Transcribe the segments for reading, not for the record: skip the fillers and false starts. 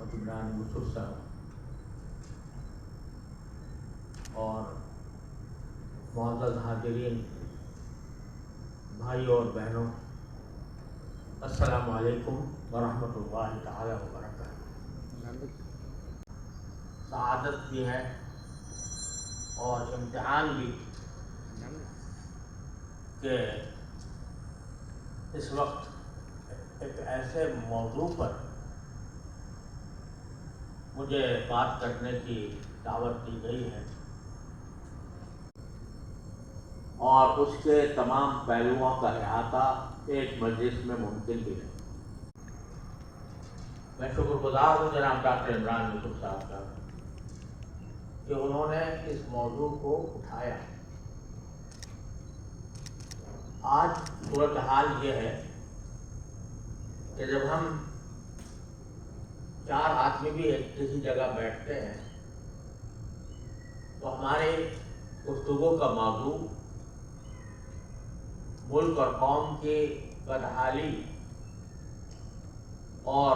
محمد عمران یوسف صاحب اور معزز حاضرین بھائی اور بہنوں، السلام علیکم ورحمۃ اللہ تعالی وبرکاتہ۔ سعادت بھی ہے اور امتحان بھی کہ اس وقت ایک ایسے موضوع پر مجھے بات کرنے کی دعوت دی گئی ہے اور اس کے تمام پہلوؤں کا احاطہ ایک مجلس میں ممکن بھی نہیں۔ میں شکر گزار ہوں جناب ڈاکٹر عمران یوسف صاحب کا کہ انہوں نے اس موضوع کو اٹھایا۔ آج صورتحال یہ ہے کہ جب ہم چار آدمی بھی ایک کسی جگہ بیٹھتے ہیں تو ہمارے گفتگو کا موضوع ملک اور قوم کی بدحالی اور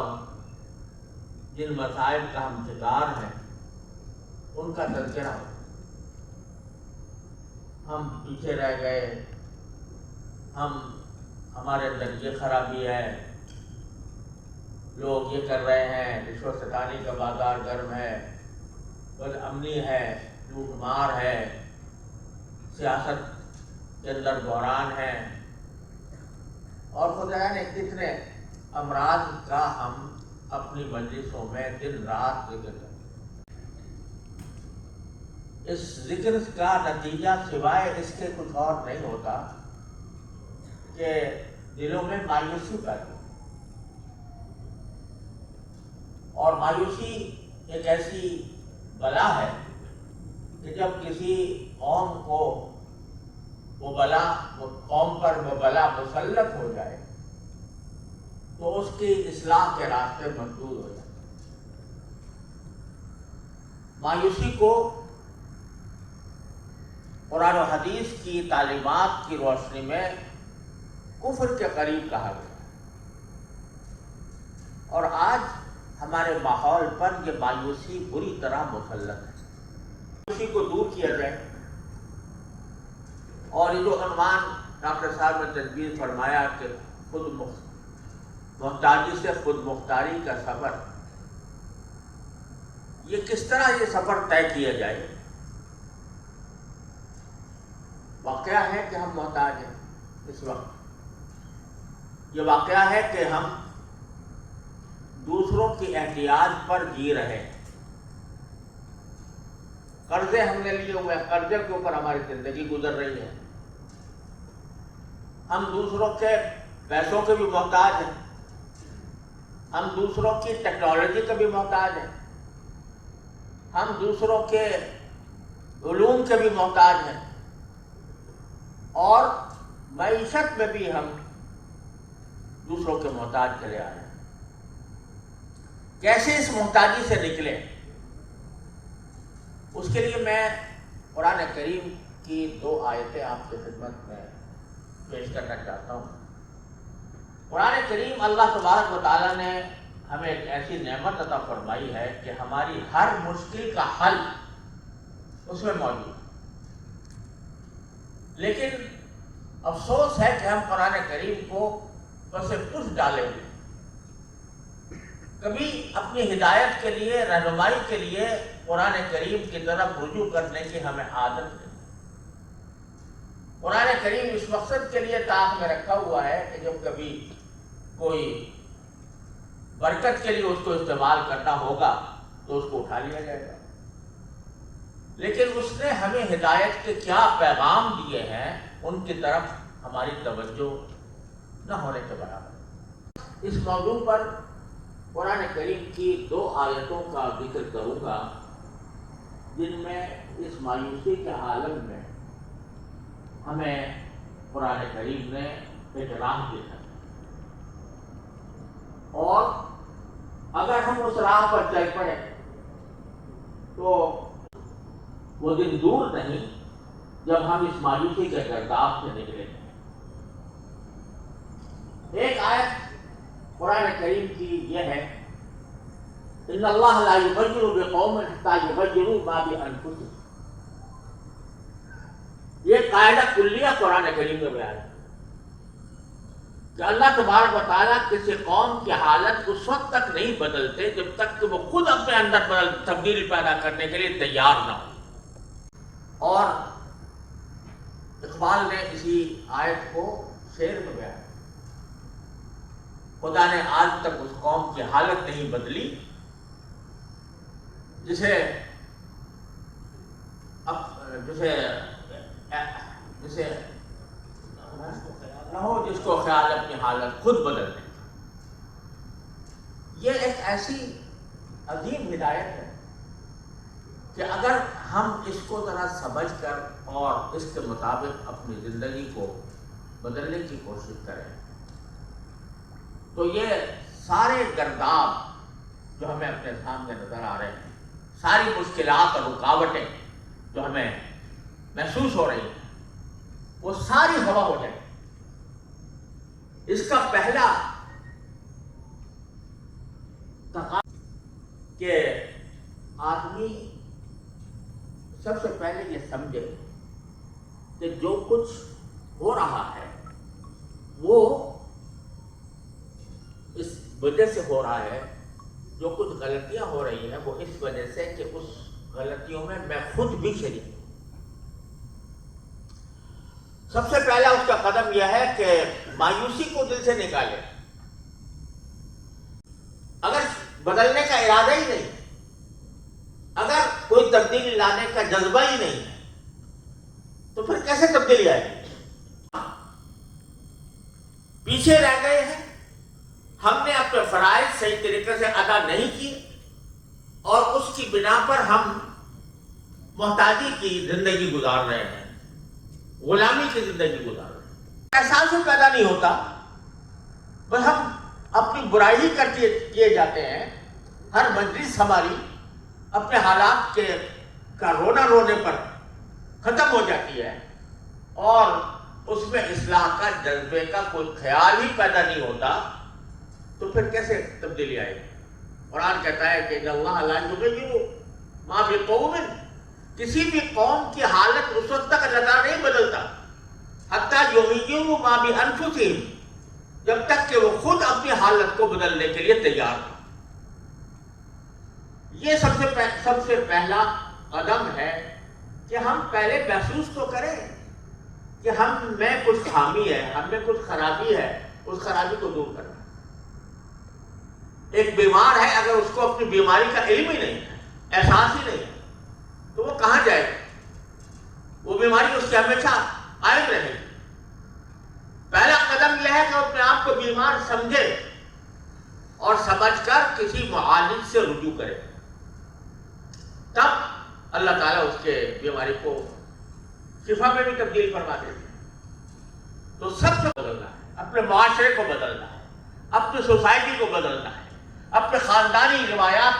جن مسائل کا ہم شکار ہیں ان کا تذکرہ ہو۔ ہم پیچھے رہ گئے، ہمارے اندر یہ خرابی ہے، لوگ یہ کر رہے ہیں، رشوت ستانی کا بازار گرم ہے، بد امنی ہے، لوٹ مار ہے، سیاست کے اندر بحران ہے، اور خدا نے کتنے امراض کا ہم اپنی مجلسوں میں دن رات ذکر کرتے ہیں۔ اس ذکر کا نتیجہ سوائے اس کے کچھ اور نہیں ہوتا کہ دلوں میں مایوسی پیدا ہو، اور مایوسی ایک ایسی بلا ہے کہ جب کسی قوم کو قوم پر وہ بلا مسلط ہو جائے تو اس کی اصلاح کے راستے مسدود ہو جائے۔ مایوسی کو قرآن و حدیث کی تعلیمات کی روشنی میں کفر کے قریب کہا گیا، اور آج ہمارے ماحول پر یہ مایوسی بری طرح مسلط ہے۔ مایوسی کو دور کیا جائے، اور یہ جو عنوان ڈاکٹر صاحب نے تجویز فرمایا کہ خود محتاجی سے خود مختاری کا سفر، یہ کس طرح یہ سفر طے کیا جائے؟ واقعہ ہے کہ ہم محتاج ہیں اس وقت۔ یہ واقعہ ہے کہ ہم دوسروں کی احتیاج پر جی رہے ہیں۔ قرضے ہم نے لیے ہوئے ہیں، قرضے کے اوپر ہماری زندگی گزر رہی ہے۔ ہم دوسروں کے پیسوں کے بھی محتاج ہیں، ہم دوسروں کی ٹیکنالوجی کے بھی محتاج ہیں، ہم دوسروں کے علوم کے بھی محتاج ہیں، اور معیشت میں بھی ہم دوسروں کے محتاج چلے آ رہے ہیں۔ کیسے اس محتاجی سے نکلیں؟ اس کے لیے میں قرآن کریم کی دو آیتیں آپ کی خدمت میں پیش کرنا چاہتا ہوں۔ قرآن کریم اللہ تبارک و تعالیٰ نے ہمیں ایک ایسی نعمت عطا فرمائی ہے کہ ہماری ہر مشکل کا حل اس میں موجود ہے، لیکن افسوس ہے کہ ہم قرآن کریم کو پس پش ڈالے ہوئے، کبھی اپنی ہدایت کے لیے، رہنمائی کے لیے قرآن کریم کی طرف رجوع کرنے کی ہمیں عادت نہیں۔ قرآن کریم اس مقصد کے لیے طاق میں رکھا ہوا ہے کہ جب کبھی کوئی برکت کے لیے اس کو استعمال کرنا ہوگا تو اس کو اٹھا لیا جائے گا، لیکن اس نے ہمیں ہدایت کے کیا پیغام دیے ہیں ان کی طرف ہماری توجہ نہ ہونے کے برابر۔ اس موضوع پر قرآن کریم کی دو آیتوں کا ذکر کروں گا جن میں اس مایوسی کے عالم میں ہمیں قرآن کریم نے ایک راہ دکھائی، اور اگر ہم اس راہ پر چل پڑے تو وہ دن دور نہیں جب ہم اس مایوسی کے گرداب سے نکلیں گے۔ ایک آیت قرآن کریم کی یہ ہے ان اللہ لا یغیر بقوم حتی یغیروا ما بانفسہم. یہ قاعدہ کلیہ قرآن کریم میں بیان ہے کہ اللہ تبارک و تعالیٰ کسی قوم کی حالت اس وقت تک نہیں بدلتے جب تک کہ وہ خود اپنے اندر تبدیلی پیدا کرنے کے لیے تیار نہ ہو. اور اقبال نے اسی آیت کو شعر میں بیان، خدا نے آج تک اس قوم کی حالت نہیں بدلی جسے نہ ہو جس کو خیال اپنی حالت خود بدل دے. یہ ایک ایسی عظیم ہدایت ہے کہ اگر ہم اس کو ذرا سمجھ کر اور اس کے مطابق اپنی زندگی کو بدلنے کی کوشش کریں تو یہ سارے گرداب جو ہمیں اپنے سامنے نظر آ رہے ہیں، ساری مشکلات اور رکاوٹیں جو ہمیں محسوس ہو رہی ہیں، وہ ساری ہوا ہو جائے. اس کا پہلا تقاضا کہ آدمی سب سے پہلے یہ سمجھے کہ جو کچھ ہو رہا ہے وہ اس وجہ سے ہو رہا ہے، جو کچھ غلطیاں ہو رہی ہیں وہ اس وجہ سے کہ اس غلطیوں میں میں خود بھی شریک ہوں. سب سے پہلا اس کا قدم یہ ہے کہ مایوسی کو دل سے نکالے. اگر بدلنے کا ارادہ ہی نہیں، اگر کوئی تبدیلی لانے کا جذبہ ہی نہیں ہے تو پھر کیسے تبدیلی آئے گی؟ پیچھے رہ گئے ہیں، ہم نے اپنے فرائض صحیح طریقے سے ادا نہیں کیے اور اس کی بنا پر ہم محتاجی کی زندگی گزار رہے ہیں، غلامی کی زندگی گزار رہے ہیں. احساس ہی پیدا نہیں ہوتا، بس ہم اپنی برائی ہی کرتے کیے جاتے ہیں. ہر مجلس ہماری اپنے حالات کا رونا رونے پر ختم ہو جاتی ہے اور اس میں اصلاح کا جذبے کا کوئی خیال ہی پیدا نہیں ہوتا، تو پھر کیسے تبدیلی آئے گی؟ قرآن کہتا ہے کہ اللہ لا یغیر ما بقوم، کسی بھی قوم کی حالت اس وقت تک اللہ تعالیٰ نہیں بدلتا حتیٰ یغیروا ما بانفسہم، جب تک کہ وہ خود اپنی حالت کو بدلنے کے لیے تیار ہو. یہ سب سے پہلا قدم ہے کہ ہم پہلے محسوس تو کریں کہ ہم میں کچھ خامی ہے، ہم میں کچھ خرابی ہے، اس خرابی کو دور کرنا. ایک بیمار ہے، اگر اس کو اپنی بیماری کا علم ہی نہیں ہے، احساس ہی نہیں ہے، تو وہ کہاں جائے گا؟ وہ بیماری اس کے ہمیشہ قائم رہے گی. پہلا قدم یہ ہے کہ وہ اپنے آپ کو بیمار سمجھے اور سمجھ کر کسی معالج سے رجوع کرے، تب اللہ تعالیٰ اس کے بیماری کو شفا میں بھی تبدیل فرما دیتے ہیں. تو سب سے بدلنا ہے، اپنے معاشرے کو بدلنا ہے، اپنی سوسائٹی کو بدلنا ہے، اپنے خاندانی روایات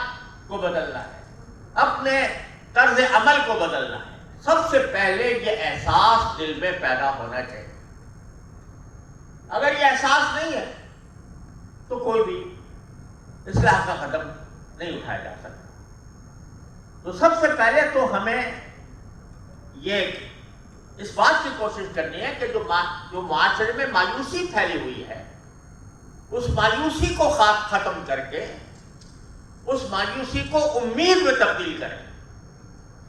کو بدلنا ہے، اپنے طرز عمل کو بدلنا ہے. سب سے پہلے یہ احساس دل میں پیدا ہونا چاہیے. اگر یہ احساس نہیں ہے تو کوئی بھی اصلاح کا قدم نہیں اٹھایا جا سکتا. تو سب سے پہلے تو ہمیں یہ اس بات کی کوشش کرنی ہے کہ جو معاشرے میں مایوسی پھیلی ہوئی ہے اس مایوسی کو ختم کر کے اس مایوسی کو امید میں تبدیل کریں،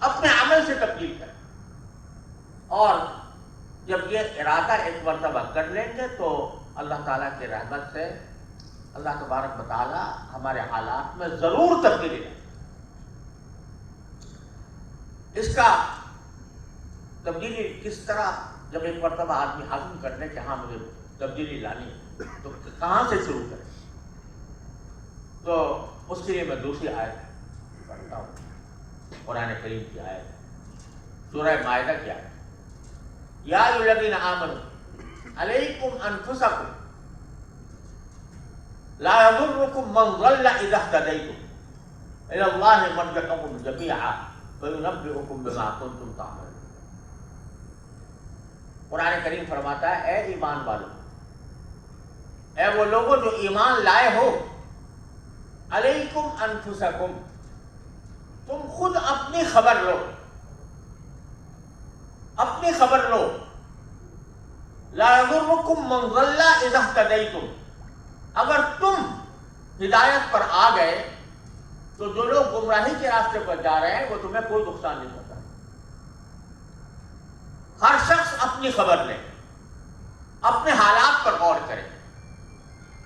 اپنے عمل سے تبدیل کریں. اور جب یہ ارادہ ایک مرتبہ کر لیں گے تو اللہ تعالیٰ کی رحمت سے اللہ تبارک و تعالیٰ ہمارے حالات میں ضرور تبدیلی لائے. اس کا تبدیلی کس طرح، جب ایک مرتبہ آدمی حاصل کر لے کہ ہاں مجھے تبدیلی لانی ہے تو کہاں سے شروع کریں؟ تو اس کے لیے میں دوسری آیت پڑھتا ہوں، قرآن کریم کی آیت، سورہ مائدہ کی آیت. یا ایھا الذین آمنوا علیکم انفسکم لا یضرکم من ضل اذا اہتدیتم الی اللہ مرجعکم جمیعا فینبئکم بما کنتم تعملون. قرآن کریم فرماتا ہے اے ایمان والو، اے وہ لوگوں جو ایمان لائے ہو، علیکم انفسکم، تم خود اپنی خبر لو، اپنی خبر لو. لا یضرکم من ضل اذا اہتدیتم، اگر تم ہدایت پر آ گئے تو جو لوگ گمراہی کے راستے پر جا رہے ہیں وہ تمہیں کوئی نقصان نہیں ہوتا. ہر شخص اپنی خبر لے، اپنے حالات پر غور کرے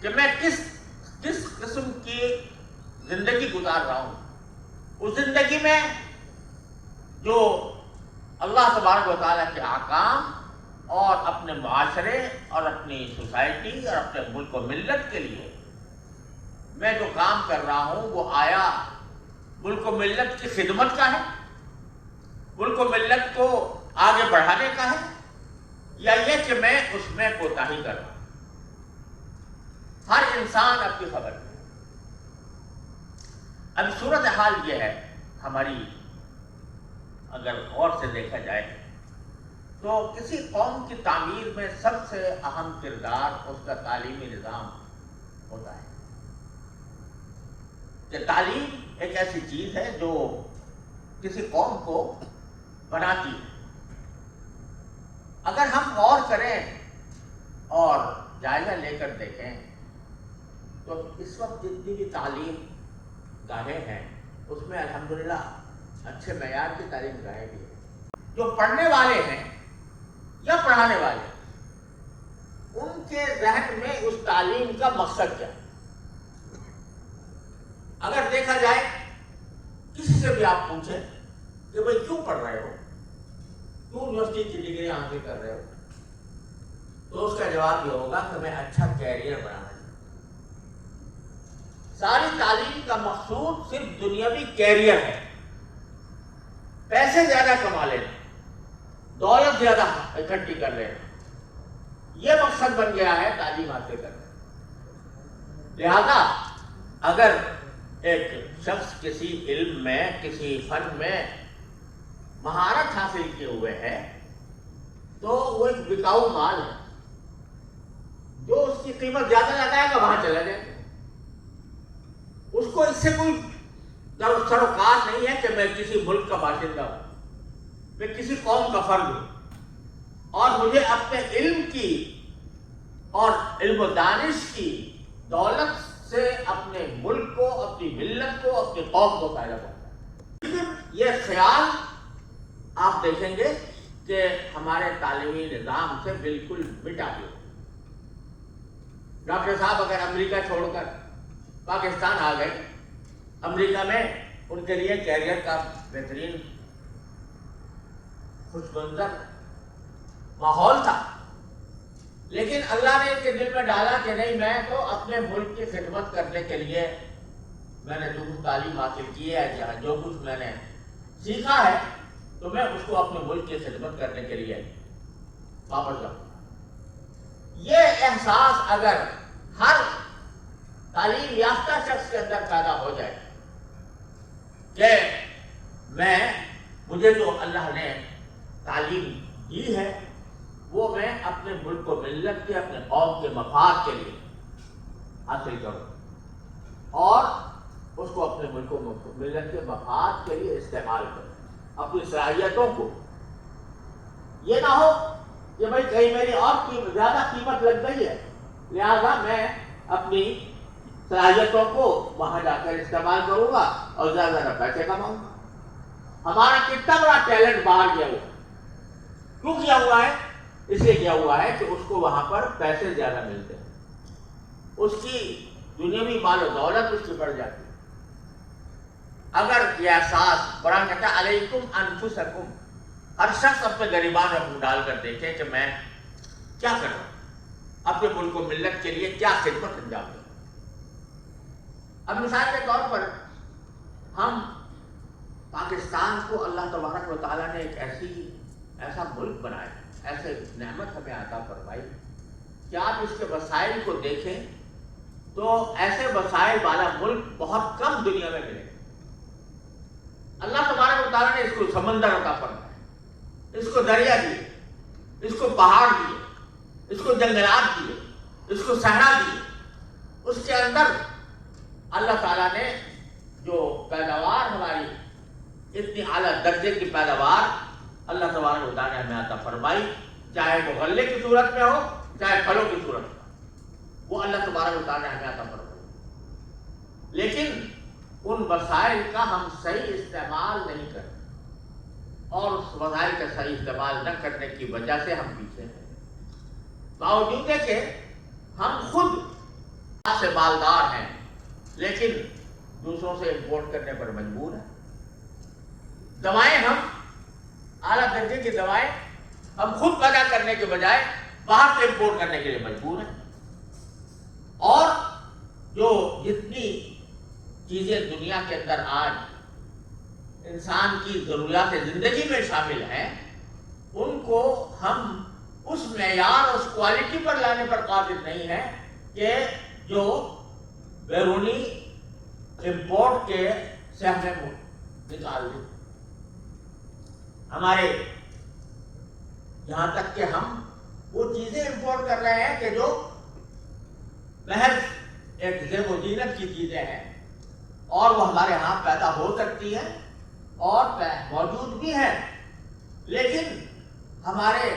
کہ میں کس قسم کی زندگی گزار رہا ہوں. اس زندگی میں جو اللہ تبارک و تعالیٰ کے احکام اور اپنے معاشرے اور اپنی سوسائٹی اور اپنے ملک و ملت کے لیے میں جو کام کر رہا ہوں وہ آیا ملک و ملت کی خدمت کا ہے، ملک و ملت کو آگے بڑھانے کا ہے، یا یہ کہ میں اس میں کوتاہی کر رہا ہوں. ہر انسان اپنی خبر ہے. اب صورتحال یہ ہے ہماری، اگر غور سے دیکھا جائے تو کسی قوم کی تعمیر میں سب سے اہم کردار اس کا تعلیمی نظام ہوتا ہے. کہ تعلیم ایک ایسی چیز ہے جو کسی قوم کو بناتی ہے. اگر ہم غور کریں اور جائزہ لے کر دیکھیں تو اس وقت جتنی بھی تعلیم گاہیں ہیں اس میں الحمدللہ اچھے معیار کی تعلیم گاہیں بھی ہیں. جو پڑھنے والے ہیں یا پڑھانے والے ہیں ان کے ذہن میں اس تعلیم کا مقصد کیا ہے. اگر دیکھا جائے کسی سے بھی آپ پوچھیں کہ بھئی کیوں پڑھ رہے ہو، کیوں یونیورسٹی کی ڈگری حاصل کر رہے ہو، تو اس کا جواب یہ ہوگا کہ میں اچھا کیریئر بنانا چاہتا ہوں. ساری تعلیم کا مقصود صرف دنیاوی کیریئر ہے، پیسے زیادہ کما لینا، دولت زیادہ اکٹھی کر لینا، یہ مقصد بن گیا ہے تعلیم حاصل کرنا. لہذا اگر ایک شخص کسی علم میں، کسی فن میں مہارت حاصل کیے ہوئے ہے تو وہ ایک بکاؤ مال ہے. جو اس کی قیمت زیادہ لگائے گا وہاں چلا جائے گا. اس کو اس سے کوئی سروکار نہیں ہے کہ میں کسی ملک کا باشندہ ہوں، میں کسی قوم کا فرد ہوں اور مجھے اپنے علم کی اور علم و دانش کی دولت سے اپنے ملک کو، اپنی ملت کو، اپنی قوم کو فائدہ پہنچا. لیکن یہ خیال آپ دیکھیں گے کہ ہمارے تعلیمی نظام سے بالکل مٹا گیا. ڈاکٹر صاحب اگر امریکہ چھوڑ کر پاکستان آ گئے، امریکہ میں ان کے لیے کیریئر کا بہترین خوش منظر ماحول تھا، لیکن اللہ نے ان کے دل میں ڈالا کہ نہیں، میں تو اپنے ملک کی خدمت کرنے کے لیے میں نے جو کچھ تعلیم حاصل کی ہے، جو کچھ میں نے سیکھا ہے، تو میں اس کو اپنے ملک کی خدمت کرنے کے لیے واپس جاؤں. یہ احساس اگر ہر تعلیم یافتہ شخص کے اندر پیدا ہو جائے کہ مجھے جو اللہ نے تعلیم دی ہے وہ میں اپنے ملک و ملت کے، اپنے قوم کے مفاد کے لیے حاصل کروں اور اس کو اپنے ملک و ملت کے مفاد کے لیے استعمال کروں، اپنی صلاحیتوں کو. یہ نہ ہو کہ بھائی کہیں میری اور زیادہ قیمت لگ گئی ہے لہذا میں اپنی صلاحیتوں کو وہاں جا کر استعمال کروں گا اور زیادہ زیادہ پیسے کماؤں گا. ہمارا کتنا بڑا ٹیلنٹ باہر گیا ہوا ہے. کیوں کیا ہوا ہے؟ اس لیے کیا ہوا ہے کہ اس کو وہاں پر پیسے زیادہ ملتے ہیں، اس کی دنیاوی مال و دولت اس کی بڑھ جاتی ہے. اگر یہ احساس، قرآن کہتا ہے علیکم انفسکم، ہر شخص اپنے گریبان میں منہ ڈال کر دیکھے کہ میں کیا کر رہا ہوں، اپنے ملک و ملت کے لیے کیا خدمت انجام دوں. اب مثال کے طور پر ہم پاکستان کو اللہ تبارک و تعالیٰ نے ایک ایسا ملک بنایا، ایسے نعمت ہمیں عطا فرمائی کہ آپ اس کے وسائل کو دیکھیں تو ایسے وسائل والا ملک بہت کم دنیا میں ملے. اللہ تبارک و تعالیٰ نے اس کو سمندر عطا فرمایا، اس کو دریا دیے، اس کو پہاڑ دیے، اس کو جنگلات دیے، اس کو صحرا دیے. اس کے اندر اللہ تعالیٰ نے جو پیداوار ہماری اتنی اعلیٰ درجے کی پیداوار اللہ تبارک و تعالیٰ نے ہمیں عطا فرمائی، چاہے وہ غلے کی صورت میں ہو چاہے پھلوں کی صورت میں، وہ اللہ تبارک و تعالیٰ نے ہمیں عطا فرمائی، لیکن ان وسائل کا ہم صحیح استعمال نہیں کرتے، اور اس وسائل کا صحیح استعمال نہ کرنے کی وجہ سے ہم پیچھے ہیں، باوجود ہے کہ ہم خود سے مالدار ہیں لیکن دوسروں سے امپورٹ کرنے پر مجبور ہیں۔ دوائیں ہم اعلیٰ درجے کی دوائیں ہم خود پیدا کرنے کے بجائے باہر سے امپورٹ کرنے کے لیے مجبور ہیں، اور جو جتنی چیزیں دنیا کے اندر آج انسان کی ضروریات زندگی میں شامل ہیں ان کو ہم اس معیار اور اس کوالٹی پر لانے پر قادر نہیں ہیں کہ جو بیرونی امپورٹ کے سے ہمیں نکال دیں۔ ہمارے یہاں تک کہ ہم وہ چیزیں امپورٹ کر رہے ہیں کہ جو محض ایک زیب و زینت کی چیزیں ہیں، اور وہ ہمارے ہاں پیدا ہو سکتی ہیں اور موجود بھی ہیں، لیکن ہمارے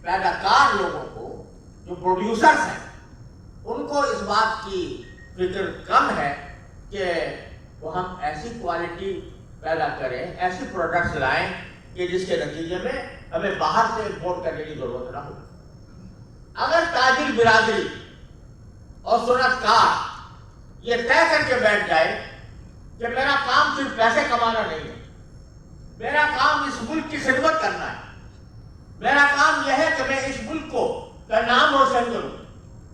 پیدا کار لوگوں کو جو پروڈیوسرز ہیں ان کو اس بات کی فکر کم ہے کہ وہ ہم ایسی کوالٹی پیدا کریں، ایسی پروڈکٹس لائیں کہ جس کے نتیجے میں ہمیں باہر سے امپورٹ کرنے کی ضرورت نہ ہو۔ اگر تاجر برادری اور صنعت کار یہ طے کر کے بیٹھ جائے کہ میرا کام صرف پیسے کمانا نہیں ہے، میرا کام اس ملک کی خدمت کرنا ہے، میرا کام یہ ہے کہ میں اس ملک کا نام روشن کروں،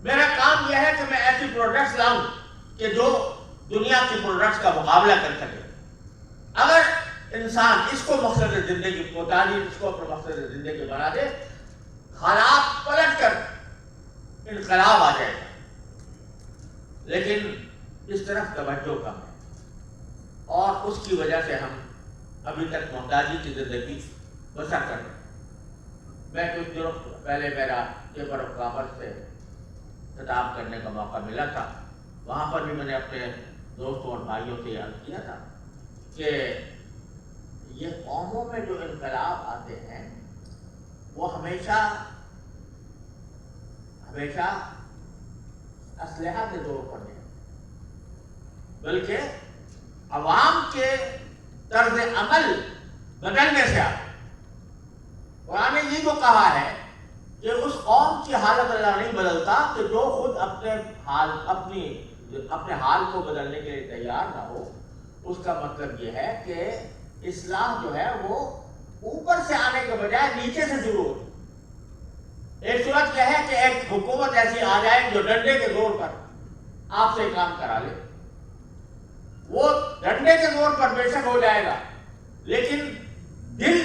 میرا کام یہ ہے کہ میں ایسی پروڈکٹس لاؤں کہ جو دنیا کی پروڈکٹس کا مقابلہ کر سکے، اگر انسان اس کو مقصد زندگی تاجر اس کو اپنا مقصد زندگی بنا دے، حالات پلٹ کر انقلاب آ جائے گا، لیکن اس طرف توجہ کم ہے، اور اس کی وجہ سے ہم ابھی تک محتاجی کی زندگی بسر کر رہے ہیں۔ میں کچھ دنوں پہلے میرا چیمبر آف کامرس سے خطاب کرنے کا موقع ملا تھا، وہاں پر بھی میں نے اپنے دوستوں اور بھائیوں سے عرض کیا تھا کہ یہ قوموں میں جو انقلاب آتے ہیں وہ ہمیشہ اسلحہ کے زور پر نہیں، بلکہ عوام کے طرز عمل بدلنے سے آتے۔ قرآن نے یہ جو کہا ہے کہ اس قوم کی حالت اللہ نہیں بدلتا کہ جو خود اپنے حال کو بدلنے کے لیے تیار نہ ہو، اس کا مطلب یہ ہے کہ اصلاح جو ہے وہ اوپر سے آنے کے بجائے نیچے سے شروع ہوتی۔ ایک صورت یہ ہے کہ ایک حکومت ایسی آ جائے جو ڈنڈے کے زور پر آپ سے کام کرا لے، وہ ڈنڈے کے زور پر بے شک ہو جائے گا لیکن دل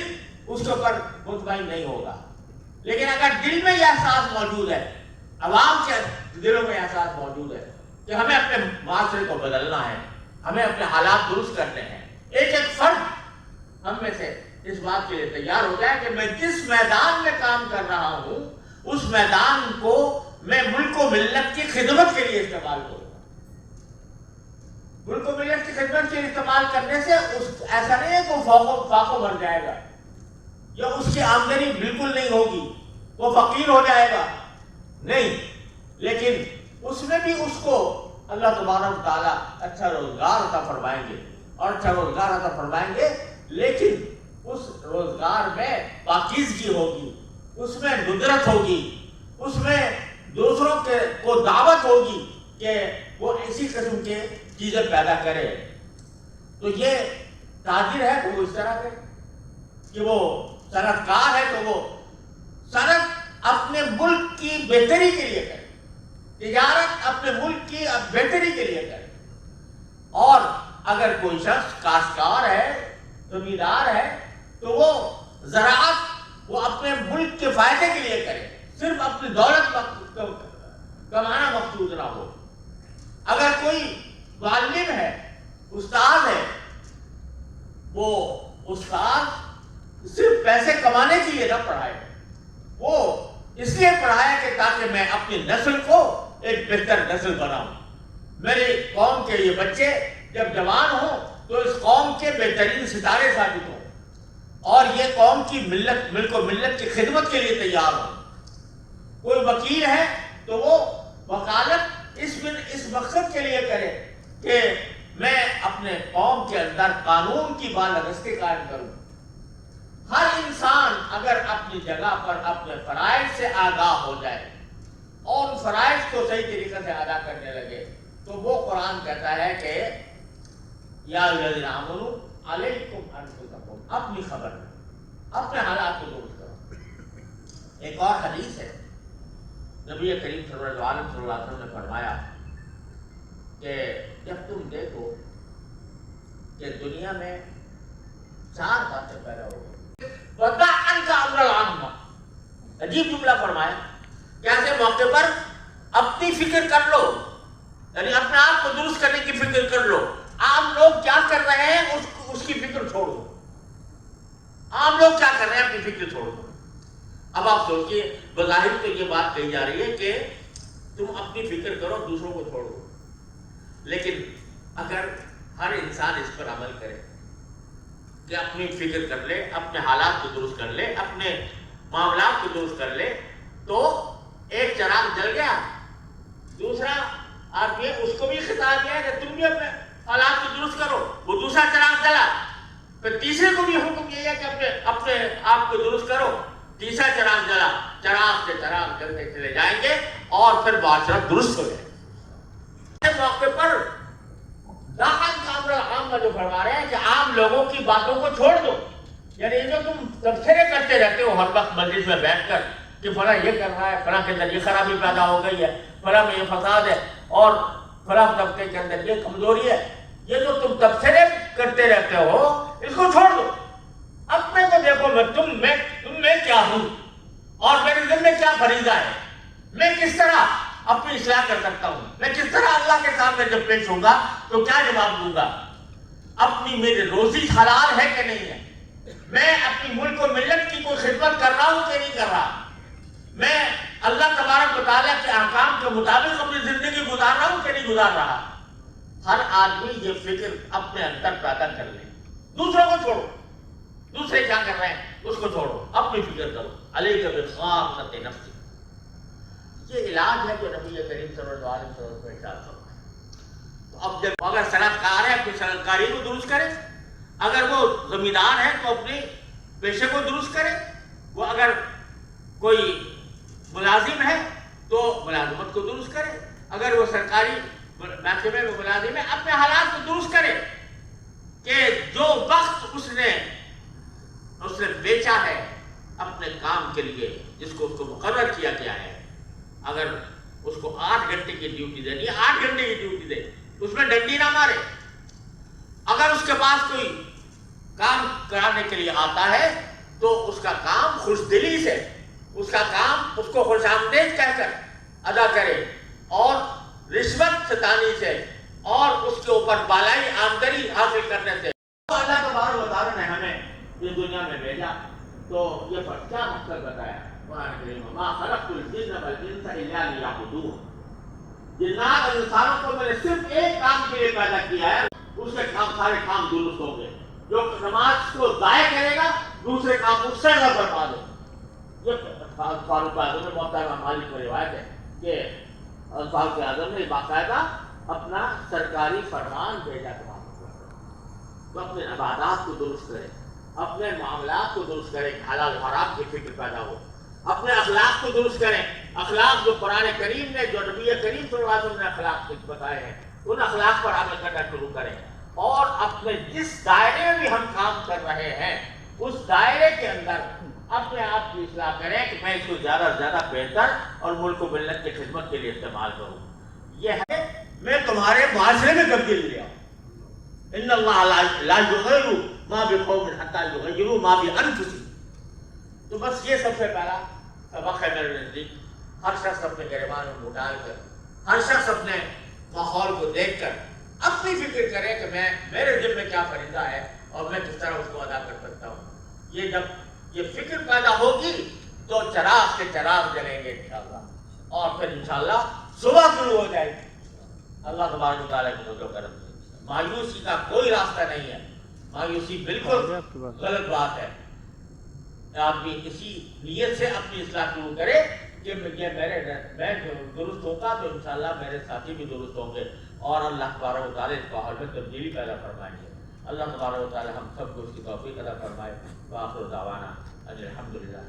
اس کے اوپر مطمئن نہیں ہوگا۔ لیکن اگر دل میں یہ احساس موجود ہے، عوام کے دلوں میں احساس موجود ہے کہ ہمیں اپنے معاشرے کو بدلنا ہے، ہمیں اپنے حالات درست کرنے ہیں، ایک فرد ہم میں سے اس بات کے لیے تیار ہو جائے کہ میں جس میدان میں کام کر رہا ہوں اس میدان کو میں ملک و ملت کی خدمت کے لیے استعمال کروں۔ ملک و ملت کی خدمت کے لیے استعمال کرنے سے ایسا نہیں ہے کہ وہ فاقو بھر جائے گا یا اس کی آمدنی بالکل نہیں ہوگی، وہ فقیر ہو جائے گا، نہیں، لیکن اس میں بھی اس کو اللہ تبارک تعالیٰ اچھا روزگار عطا فرمائیں گے، اور اچھا روزگار عطا فرمائیں گے، لیکن اس روزگار میں پاکیزگی ہوگی، اس میں ندرت ہوگی، اس میں دوسروں کو دعوت ہوگی کہ وہ اسی قسم کے چیزیں پیدا کرے۔ تو یہ تاجر ہے تو وہ اس طرح کرے، کہ وہ صنعت کار ہے تو وہ صنعت اپنے ملک کی بہتری کے لیے کرے، تجارت اپنے ملک کی بہتری کے لیے کرے، اور اگر کوئی شخص کاشتکار ہے، زمیندار ہے، تو وہ زراعت وہ اپنے ملک کے فائدے کے لیے کرے، صرف اپنی دولت کمانا مقصود نہ ہو۔ اگر کوئی معلم ہے، استاد ہے، وہ استاد صرف پیسے کمانے کے لیے نہ پڑھائے، وہ اس لیے پڑھائے کہ تاکہ میں اپنی نسل کو ایک بہتر نسل بناؤں، میری قوم کے یہ بچے جب جوان ہوں تو اس قوم کے بہترین ستارے ثابت ہوں اور یہ قوم کی ملک و ملت کی خدمت کے لیے تیار ہوں۔ کوئی وکیل ہے تو وہ وکالت اس مقصد کے لیے کرے کہ میں اپنے قوم کے اندر قانون کی بالادستی قائم کروں۔ ہر انسان اگر اپنی جگہ پر اپنے فرائض سے آگاہ ہو جائے اور فرائض کو صحیح طریقے سے ادا کرنے لگے تو وہ قرآن کہتا ہے کہ یا الذین آمنوا علیکم انفسکم، اپنی خبر اپنے حالات کو درست کرو۔ ایک اور حدیث ہے، نبی کریم صلی اللہ علیہ وسلم نے فرمایا کہ جب تم دیکھو کہ دنیا میں 4 باتیں پیدا ہو گئی، وَدَعْ عَنْكَ أَمْرَ الْعَامَّةِ، عجیب جملہ فرمایا کہ ایسے موقع پر اپنی فکر کر لو، یعنی اپنے آپ کو درست کرنے کی فکر کر لو۔ عام لوگ کیا کر رہے ہیں اس کی فکر چھوڑ دو۔ عام لوگ کیا کر رہے ہیں اپنی فکر چھوڑ دو۔ اب آپ سوچئے، بظاہر تو یہ بات کہی جا رہی ہے کہ تم اپنی فکر کرو، دوسروں کو چھوڑ دو، لیکن اگر ہر انسان اس پر عمل کرے کہ اپنی فکر کر لے، اپنے حالات کو درست کر لے، اپنے معاملات کو درست کر لے، تو ایک چراغ جل گیا، دوسرا آپ یہ اس کو بھی خطاب کیا کہ تم بھی اپنے حالات کو درست کرو، وہ دوسرا چراغ جلا، پھر تیسرے کو بھی حکم یہ ہے کہ اپنے آپ کو درست کرو، تیسرا چراغ جلا، چراغ سے چراغ جلتے چلے جائیں گے اور پھر معاشرہ درست ہو جائے گا۔ اس موقع پر داخل کامرہ عام میں جو فرما رہے ہیں کہ عام لوگوں کی باتوں کو چھوڑ دو، یعنی جو تم تبصرے کرتے رہتے ہو ہر وقت مجلس میں بیٹھ کر کہ فلاں یہ کر رہا ہے، فلاں کے اندر یہ خرابی پیدا ہو گئی ہے، فلاں میں یہ فساد ہے اور فلاں طبقے کے اندر یہ کمزوری ہے، یہ جو تم تبصرے کرتے رہتے ہو اس کو چھوڑ دو۔ اپنے کو دیکھو، تم میں کیا ہوں اور میرے دل میں کیا فریضہ ہے، میں کس طرح اپنی اصلاح کر سکتا ہوں، میں کس طرح اللہ کے سامنے جب پیش ہوں گا تو کیا جواب دوں گا، اپنی میری روزی حلال ہے کہ نہیں ہے، میں اپنی ملک و ملت کی کوئی خدمت کر رہا ہوں کہ نہیں کر رہا، میں اللہ تبارک و تعالیٰ کے احکام کے مطابق اپنی زندگی گزار رہا ہوں کہ نہیں گزار رہا۔ ہر آدمی یہ فکر اپنے اندر پیدا کر لے، دوسروں کو چھوڑو، دوسرے کیا کر رہے ہیں اس کو چھوڑو، اپنی فکر کرو، علیک بخاصۃ نفسک۔ یہ علاج ہے جو نبی کریم صلی اللہ علیہ وسلم کو ارشاد فرمایا۔ تو اب جب اگر صنعت کار ہے اپنی صنعت کاری کو درست کرے، اگر وہ زمیندار ہے تو اپنے پیشے کو درست کرے، وہ اگر کوئی ملازم ہے تو ملازمت کو درست کرے، اگر وہ سرکاری محکمے میں ملازم ہے اپنے حالات کو درست کرے کہ جو وقت اس نے بیچا ہے اپنے کام کے لیے جس کو اس کو مقرر کیا گیا ہے، اگر اس کو 8 گھنٹے کی ڈیوٹی دینی ہے 8 گھنٹے کی ڈیوٹی دے، اس میں ڈنڈی نہ مارے۔ اگر اس کے پاس کوئی کام کرانے کے لیے آتا ہے تو اس کا کام خوش دلی سے، اس کا کام اس کو خوش آمدید کہہ کر ادا کرے اور رشوت ستانی سے اور اس کے اوپر بالائی آمدنی حاصل کرنے سے۔ اللہ تبارک و تعالیٰ نے ہمیں یہ دنیا میں بھیجا تو یہ فرض کیا مقصد بتایا قرآن کریم میں، ما خلقت الجن والانس الا لیعبدون، جنات اور انسانوں کو میں نے صرف ایک کام کے لیے پیدا کیا ہے، اس کے سارے کام درست ہوں گے۔ جو نماز کو ضائع کرے گا دوسرے کام اس سے نہ برباد ہو۔ یہ فاروق اعظم نے محترمہ مالک میں روایت ہے کہ فاروق اعظم نے باقاعدہ اپنا سرکاری فرمان بھیجا تھا تو اپنے عبادات کو درست کرے، اپنے معاملات کو درست کرے، حلال حرام کی فکر پیدا ہو، اپنے اخلاق کو درست کریں، اخلاق جو قرآن کریم نے، جو نبی کریم صلی اللہ علیہ وسلم نے اخلاق بتائے ہیں ان اخلاق پر عمل کرنا شروع کریں، اور اپنے جس دائرے میں بھی ہم کام کر رہے ہیں اس دائرے کے اندر اپنے آپ کی اصلاح کریں کہ میں اس کو زیادہ سے زیادہ بہتر اور ملک و ملت کی خدمت کے لیے استعمال کروں۔ یہ ہے میں تمہارے معاشرے میں تبدیلی لے آؤں۔ ان اللہ لا یغیر ما بقوم حتی یغیروا ما بانفسہم۔ تو بس یہ سب سے پہلا سبق ہے میرے نزدیک، ہر شخص اپنے گریبان میں منہ ڈال کر، ہر شخص اپنے ماحول کو دیکھ کر اپنی فکر کرے کہ میرے دل میں کیا فریضہ ہے اور میں کس طرح اس کو ادا کر سکتا ہوں۔ یہ جب یہ فکر پیدا ہوگی تو چراغ کے چراغ جلیں گے انشاءاللہ، اور پھر انشاءاللہ صبح شروع ہو جائے گی۔ اللہ تبارک و تعالیٰ کے فضل و کرم سے مایوسی کا کوئی راستہ نہیں ہے. مایوسی بالکل غلط بات ہے. آپ بھی اسی نیت سے اپنی اصلاح شروع کرے کہ میں درست ہوگا تو انشاءاللہ میرے ساتھی بھی درست ہوں گے اور اللہ تبارک و تعالیٰ اس ماحول میں تبدیلی پیدا فرمائیں گے. اللہ تبارک و تعالیٰ ہم سب کو اس کی توفیق عطا فرمائے. وآخر دعوانا ان الحمدللہ.